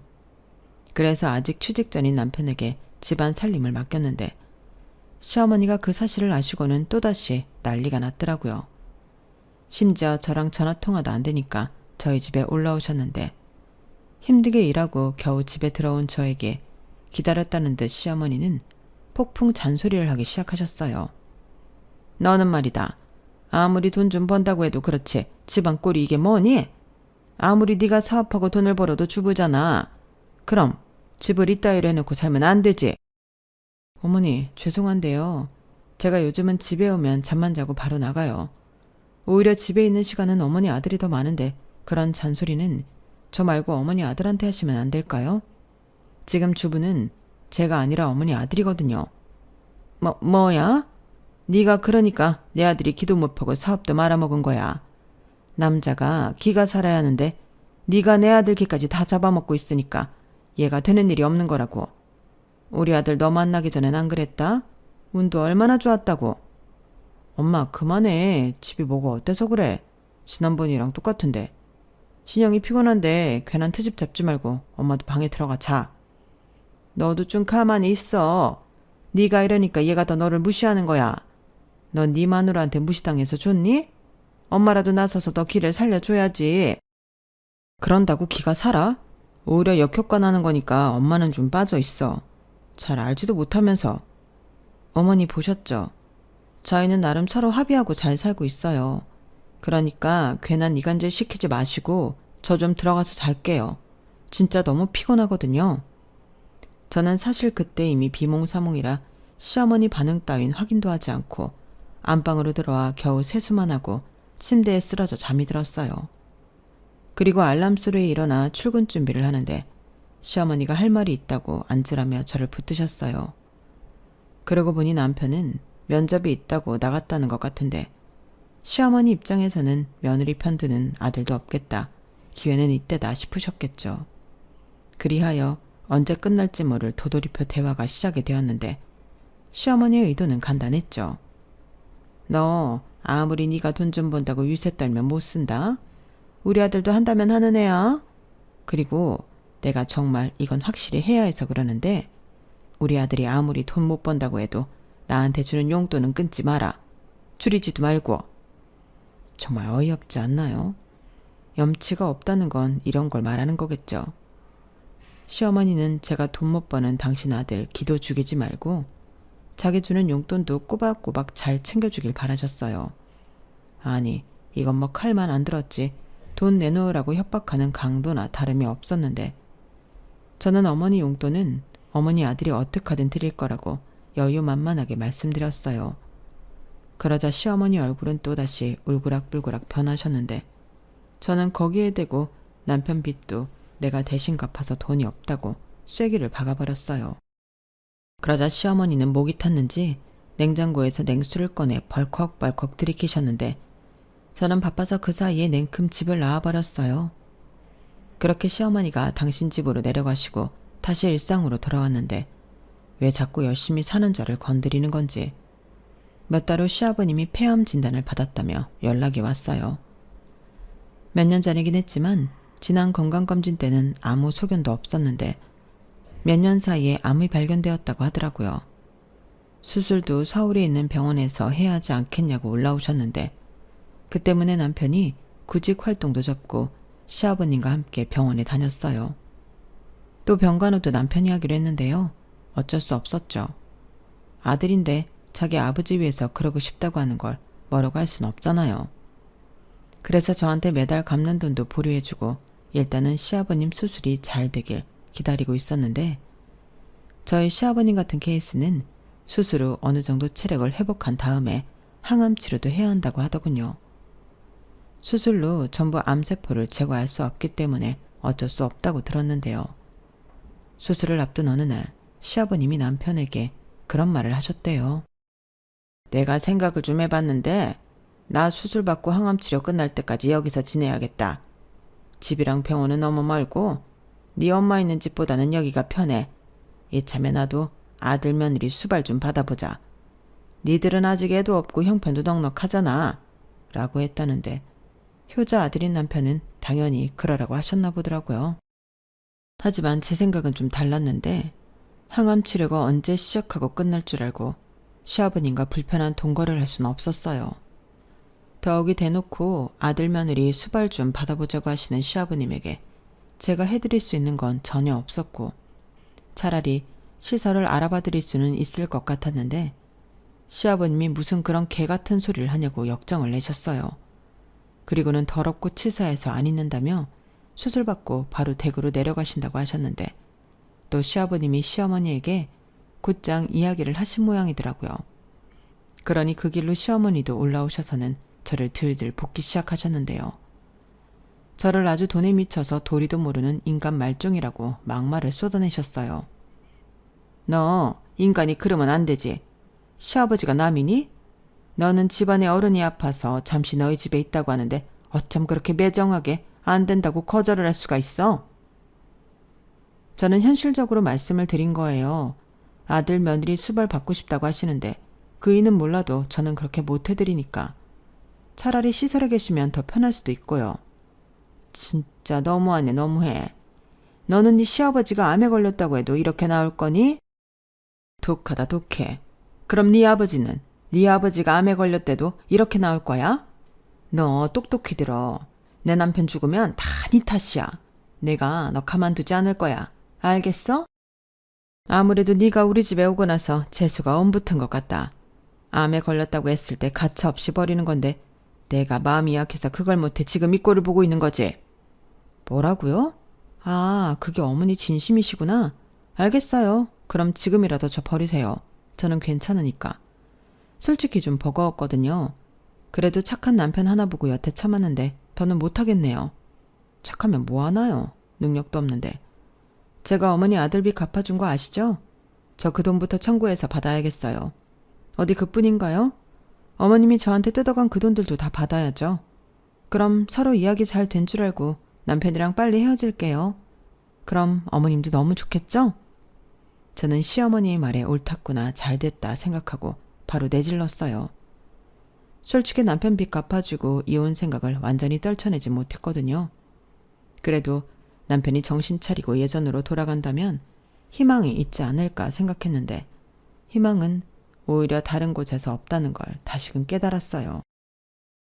그래서 아직 취직 전인 남편에게 집안 살림을 맡겼는데 시어머니가 그 사실을 아시고는 또다시 난리가 났더라고요. 심지어 저랑 전화통화도 안 되니까 저희 집에 올라오셨는데 힘들게 일하고 겨우 집에 들어온 저에게 기다렸다는 듯 시어머니는 폭풍 잔소리를 하기 시작하셨어요. 너는 말이다. 아무리 돈 좀 번다고 해도 그렇지 집안 꼴이 이게 뭐니? 아무리 네가 사업하고 돈을 벌어도 주부잖아. 그럼 집을 이따위로 해놓고 살면 안 되지. 어머니 죄송한데요. 제가 요즘은 집에 오면 잠만 자고 바로 나가요. 오히려 집에 있는 시간은 어머니 아들이 더 많은데 그런 잔소리는 저 말고 어머니 아들한테 하시면 안 될까요? 지금 주부는 제가 아니라 어머니 아들이거든요. 뭐야? 네가 그러니까 내 아들이 기도 못 펴고 사업도 말아먹은 거야. 남자가 기가 살아야 하는데 네가 내 아들 기까지 다 잡아먹고 있으니까 얘가 되는 일이 없는 거라고. 우리 아들 너 만나기 전엔 안 그랬다? 운도 얼마나 좋았다고. 엄마 그만해. 집이 뭐가 어때서 그래. 지난번이랑 똑같은데. 신영이 피곤한데 괜한 트집 잡지 말고 엄마도 방에 들어가 자. 너도 좀 가만히 있어. 네가 이러니까 얘가 더 너를 무시하는 거야. 넌 네 마누라한테 무시당해서 좋니? 엄마라도 나서서 너 기를 살려줘야지. 그런다고 기가 살아? 오히려 역효과 나는 거니까 엄마는 좀 빠져 있어. 잘 알지도 못하면서. 어머니 보셨죠? 저희는 나름 서로 합의하고 잘 살고 있어요. 그러니까 괜한 이간질 시키지 마시고 저 좀 들어가서 잘게요. 진짜 너무 피곤하거든요. 저는 사실 그때 이미 비몽사몽이라 시어머니 반응 따윈 확인도 하지 않고 안방으로 들어와 겨우 세수만 하고 침대에 쓰러져 잠이 들었어요. 그리고 알람 소리에 일어나 출근 준비를 하는데 시어머니가 할 말이 있다고 앉으라며 저를 붙드셨어요. 그러고 보니 남편은 면접이 있다고 나갔다는 것 같은데 시어머니 입장에서는 며느리 편드는 아들도 없겠다. 기회는 이때다 싶으셨겠죠. 그리하여 언제 끝날지 모를 도돌이표 대화가 시작이 되었는데 시어머니의 의도는 간단했죠. 너 아무리 네가 돈 좀 번다고 유세 떨면 못 쓴다. 우리 아들도 한다면 하는 애야. 그리고 내가 정말 이건 확실히 해야 해서 그러는데 우리 아들이 아무리 돈 못 번다고 해도 나한테 주는 용돈은 끊지 마라. 줄이지도 말고. 정말 어이없지 않나요? 염치가 없다는 건 이런 걸 말하는 거겠죠. 시어머니는 제가 돈 못 버는 당신 아들 기도 죽이지 말고 자기 주는 용돈도 꼬박꼬박 잘 챙겨주길 바라셨어요. 아니 이건 뭐 칼만 안 들었지 돈 내놓으라고 협박하는 강도나 다름이 없었는데 저는 어머니 용돈은 어머니 아들이 어떻게든 드릴 거라고 여유만만하게 말씀드렸어요. 그러자 시어머니 얼굴은 또다시 울그락불그락 변하셨는데 저는 거기에 대고 남편 빚도 내가 대신 갚아서 돈이 없다고 쐐기를 박아버렸어요. 그러자 시어머니는 목이 탔는지 냉장고에서 냉수를 꺼내 벌컥벌컥 들이키셨는데 저는 바빠서 그 사이에 냉큼 집을 나와버렸어요. 그렇게 시어머니가 당신 집으로 내려가시고 다시 일상으로 돌아왔는데 왜 자꾸 열심히 사는 저를 건드리는 건지 몇 달 후 시아버님이 폐암 진단을 받았다며 연락이 왔어요. 몇 년 전이긴 했지만 지난 건강검진 때는 아무 소견도 없었는데 몇 년 사이에 암이 발견되었다고 하더라고요. 수술도 서울에 있는 병원에서 해야 하지 않겠냐고 올라오셨는데 그 때문에 남편이 구직 활동도 접고 시아버님과 함께 병원에 다녔어요. 또 병간호도 남편이 하기로 했는데요. 어쩔 수 없었죠. 아들인데 자기 아버지 위해서 그러고 싶다고 하는 걸 뭐라고 할 순 없잖아요. 그래서 저한테 매달 갚는 돈도 보류해주고 일단은 시아버님 수술이 잘 되길 기다리고 있었는데 저희 시아버님 같은 케이스는 수술 후 어느 정도 체력을 회복한 다음에 항암 치료도 해야 한다고 하더군요. 수술로 전부 암세포를 제거할 수 없기 때문에 어쩔 수 없다고 들었는데요. 수술을 앞둔 어느 날 시아버님이 남편에게 그런 말을 하셨대요. 내가 생각을 좀 해봤는데 나 수술받고 항암치료 끝날 때까지 여기서 지내야겠다. 집이랑 병원은 너무 멀고 네 엄마 있는 집보다는 여기가 편해. 이참에 나도 아들 며느리 수발 좀 받아보자. 니들은 아직 애도 없고 형편도 넉넉하잖아. 라고 했다는데 효자 아들인 남편은 당연히 그러라고 하셨나 보더라고요. 하지만 제 생각은 좀 달랐는데 항암 치료가 언제 시작하고 끝날 줄 알고 시아버님과 불편한 동거를 할 수는 없었어요. 더욱이 대놓고 아들 며느리 수발 좀 받아보자고 하시는 시아버님에게 제가 해드릴 수 있는 건 전혀 없었고 차라리 시설을 알아봐 드릴 수는 있을 것 같았는데 시아버님이 무슨 그런 개 같은 소리를 하냐고 역정을 내셨어요. 그리고는 더럽고 치사해서 안 있는다며 수술받고 바로 댁으로 내려가신다고 하셨는데 또 시아버님이 시어머니에게 곧장 이야기를 하신 모양이더라고요. 그러니 그 길로 시어머니도 올라오셔서는 저를 들들 볶기 시작하셨는데요. 저를 아주 돈에 미쳐서 도리도 모르는 인간 말종이라고 막말을 쏟아내셨어요. 너 인간이 그러면 안 되지. 시아버지가 남이니? 너는 집안에 어른이 아파서 잠시 너희 집에 있다고 하는데 어쩜 그렇게 매정하게 안 된다고 거절을 할 수가 있어? 저는 현실적으로 말씀을 드린 거예요. 아들 며느리 수발 받고 싶다고 하시는데 그 이는 몰라도 저는 그렇게 못 해드리니까 차라리 시설에 계시면 더 편할 수도 있고요. 진짜 너무하네 너무해. 너는 네 시아버지가 암에 걸렸다고 해도 이렇게 나올 거니? 독하다 독해. 그럼 네 아버지는? 네 아버지가 암에 걸렸대도 이렇게 나올 거야? 너 똑똑히 들어. 내 남편 죽으면 다 네 탓이야. 내가 너 가만두지 않을 거야. 알겠어? 아무래도 네가 우리 집에 오고 나서 재수가 엄붙은 것 같다. 암에 걸렸다고 했을 때 가차없이 버리는 건데 내가 마음이 약해서 그걸 못해 지금 이 꼴을 보고 있는 거지. 뭐라고요? 아, 그게 어머니 진심이시구나. 알겠어요. 그럼 지금이라도 저 버리세요. 저는 괜찮으니까. 솔직히 좀 버거웠거든요. 그래도 착한 남편 하나 보고 여태 참았는데 더는 못하겠네요. 착하면 뭐하나요? 능력도 없는데. 제가 어머니 아들비 갚아준 거 아시죠? 저 그 돈부터 청구해서 받아야겠어요. 어디 그뿐인가요? 어머님이 저한테 뜯어간 그 돈들도 다 받아야죠. 그럼 서로 이야기 잘 된 줄 알고 남편이랑 빨리 헤어질게요. 그럼 어머님도 너무 좋겠죠? 저는 시어머니의 말에 옳았구나 잘됐다 생각하고 바로 내질렀어요. 솔직히 남편 빚 갚아주고 이혼 생각을 완전히 떨쳐내지 못했거든요. 그래도 남편이 정신 차리고 예전으로 돌아간다면 희망이 있지 않을까 생각했는데 희망은 오히려 다른 곳에서 없다는 걸 다시금 깨달았어요.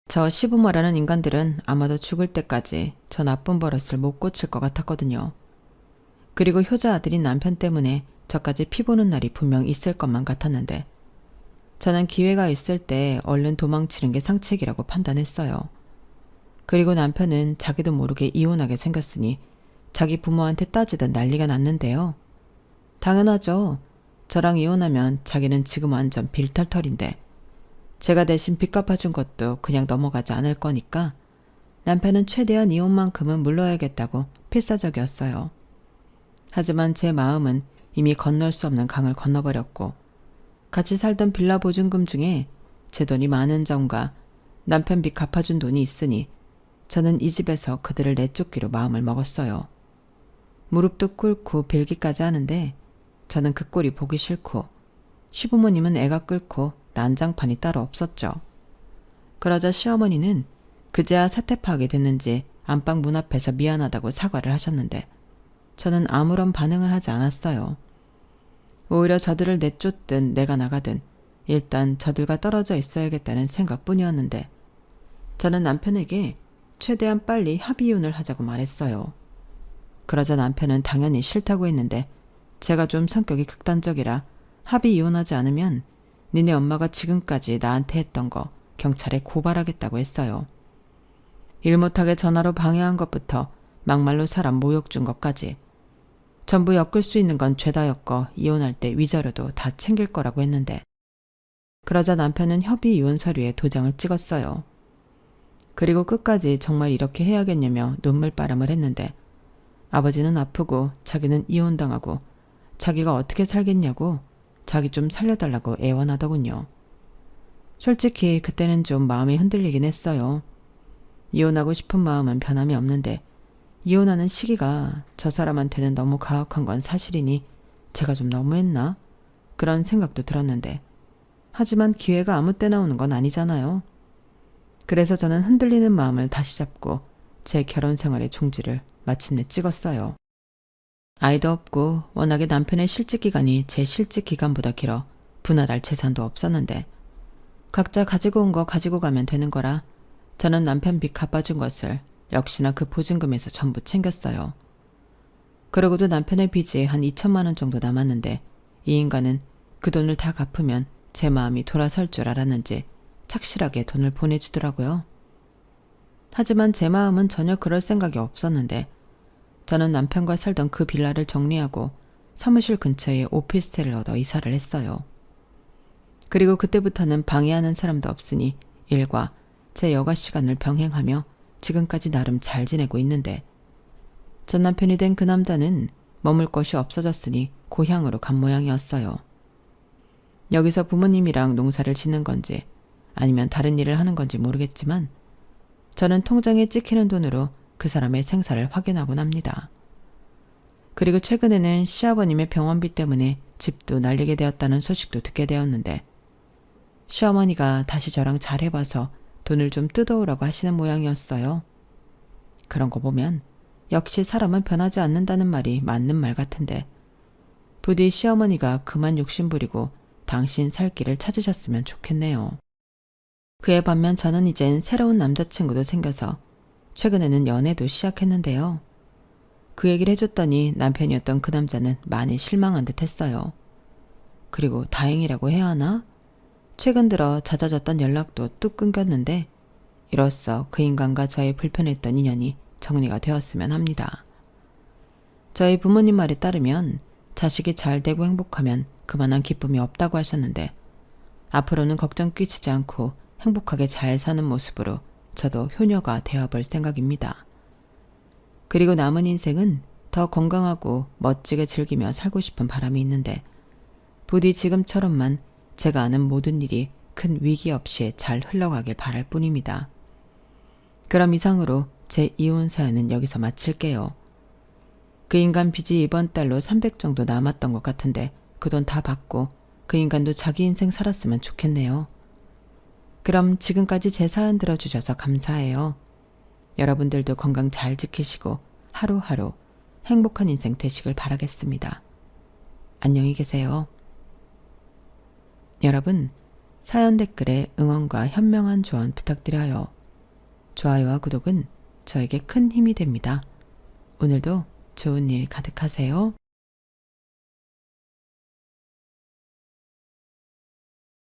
저 시부모라는 인간들은 아마도 죽을 때까지 저 나쁜 버릇을 못 고칠 것 같았거든요. 그리고 효자 아들인 남편 때문에 저까지 피보는 날이 분명 있을 것만 같았는데 저는 기회가 있을 때 얼른 도망치는 게 상책이라고 판단했어요. 그리고 남편은 자기도 모르게 이혼하게 생겼으니 자기 부모한테 따지듯 난리가 났는데요. 당연하죠. 저랑 이혼하면 자기는 지금 완전 빌털털인데 제가 대신 빚 갚아준 것도 그냥 넘어가지 않을 거니까 남편은 최대한 이혼만큼은 물러야겠다고 필사적이었어요. 하지만 제 마음은 이미 건널 수 없는 강을 건너버렸고 같이 살던 빌라 보증금 중에 제 돈이 많은 점과 남편 빚 갚아준 돈이 있으니 저는 이 집에서 그들을 내쫓기로 마음을 먹었어요. 무릎도 꿇고 빌기까지 하는데 저는 그 꼴이 보기 싫고 시부모님은 애가 끓고 난장판이 따로 없었죠. 그러자 시어머니는 그제야 사태 파악이 됐는지 안방 문 앞에서 미안하다고 사과를 하셨는데 저는 아무런 반응을 하지 않았어요. 오히려 저들을 내쫓든 내가 나가든 일단 저들과 떨어져 있어야겠다는 생각뿐이었는데 저는 남편에게 최대한 빨리 합의 이혼을 하자고 말했어요. 그러자 남편은 당연히 싫다고 했는데 제가 좀 성격이 극단적이라 합의 이혼하지 않으면 니네 엄마가 지금까지 나한테 했던 거 경찰에 고발하겠다고 했어요. 일 못하게 전화로 방해한 것부터 막말로 사람 모욕 준 것까지 전부 엮을 수 있는 건 죄다 엮어 이혼할 때 위자료도 다 챙길 거라고 했는데 그러자 남편은 협의 이혼 서류에 도장을 찍었어요. 그리고 끝까지 정말 이렇게 해야겠냐며 눈물바람을 했는데 아버지는 아프고 자기는 이혼당하고 자기가 어떻게 살겠냐고 자기 좀 살려달라고 애원하더군요. 솔직히 그때는 좀 마음이 흔들리긴 했어요. 이혼하고 싶은 마음은 변함이 없는데 이혼하는 시기가 저 사람한테는 너무 가혹한 건 사실이니 제가 좀 너무했나? 그런 생각도 들었는데 하지만 기회가 아무 때나 오는 건 아니잖아요. 그래서 저는 흔들리는 마음을 다시 잡고 제 결혼 생활의 종지를 마침내 찍었어요. 아이도 없고 워낙에 남편의 실직 기간이 제 실직 기간보다 길어 분할할 재산도 없었는데 각자 가지고 온 거 가지고 가면 되는 거라 저는 남편 빚 갚아준 것을 역시나 그 보증금에서 전부 챙겼어요. 그러고도 남편의 빚이 한 2천만 원 정도 남았는데 이 인간은 그 돈을 다 갚으면 제 마음이 돌아설 줄 알았는지 착실하게 돈을 보내주더라고요. 하지만 제 마음은 전혀 그럴 생각이 없었는데 저는 남편과 살던 그 빌라를 정리하고 사무실 근처에 오피스텔을 얻어 이사를 했어요. 그리고 그때부터는 방해하는 사람도 없으니 일과 제 여가 시간을 병행하며 지금까지 나름 잘 지내고 있는데 전 남편이 된 그 남자는 머물 곳이 없어졌으니 고향으로 간 모양이었어요. 여기서 부모님이랑 농사를 짓는 건지 아니면 다른 일을 하는 건지 모르겠지만 저는 통장에 찍히는 돈으로 그 사람의 생사를 확인하곤 합니다. 그리고 최근에는 시아버님의 병원비 때문에 집도 날리게 되었다는 소식도 듣게 되었는데 시어머니가 다시 저랑 잘해봐서 돈을 좀 뜯어오라고 하시는 모양이었어요. 그런 거 보면 역시 사람은 변하지 않는다는 말이 맞는 말 같은데 부디 시어머니가 그만 욕심부리고 당신 살 길을 찾으셨으면 좋겠네요. 그에 반면 저는 이젠 새로운 남자친구도 생겨서 최근에는 연애도 시작했는데요. 그 얘기를 해줬더니 남편이었던 그 남자는 많이 실망한 듯 했어요. 그리고 다행이라고 해야 하나? 최근 들어 잦아졌던 연락도 뚝 끊겼는데 이로써 그 인간과 저의 불편했던 인연이 정리가 되었으면 합니다. 저희 부모님 말에 따르면 자식이 잘 되고 행복하면 그만한 기쁨이 없다고 하셨는데 앞으로는 걱정 끼치지 않고 행복하게 잘 사는 모습으로 저도 효녀가 되어볼 생각입니다. 그리고 남은 인생은 더 건강하고 멋지게 즐기며 살고 싶은 바람이 있는데 부디 지금처럼만 제가 아는 모든 일이 큰 위기 없이 잘 흘러가길 바랄 뿐입니다. 그럼 이상으로 제 이혼 사연은 여기서 마칠게요. 그 인간 빚이 이번 달로 300 정도 남았던 것 같은데 그 돈 다 받고 그 인간도 자기 인생 살았으면 좋겠네요. 그럼 지금까지 제 사연 들어주셔서 감사해요. 여러분들도 건강 잘 지키시고 하루하루 행복한 인생 되시길 바라겠습니다. 안녕히 계세요. 여러분, 사연 댓글에 응원과 현명한 조언 부탁드려요. 좋아요와 구독은 저에게 큰 힘이 됩니다. 오늘도 좋은 일 가득하세요.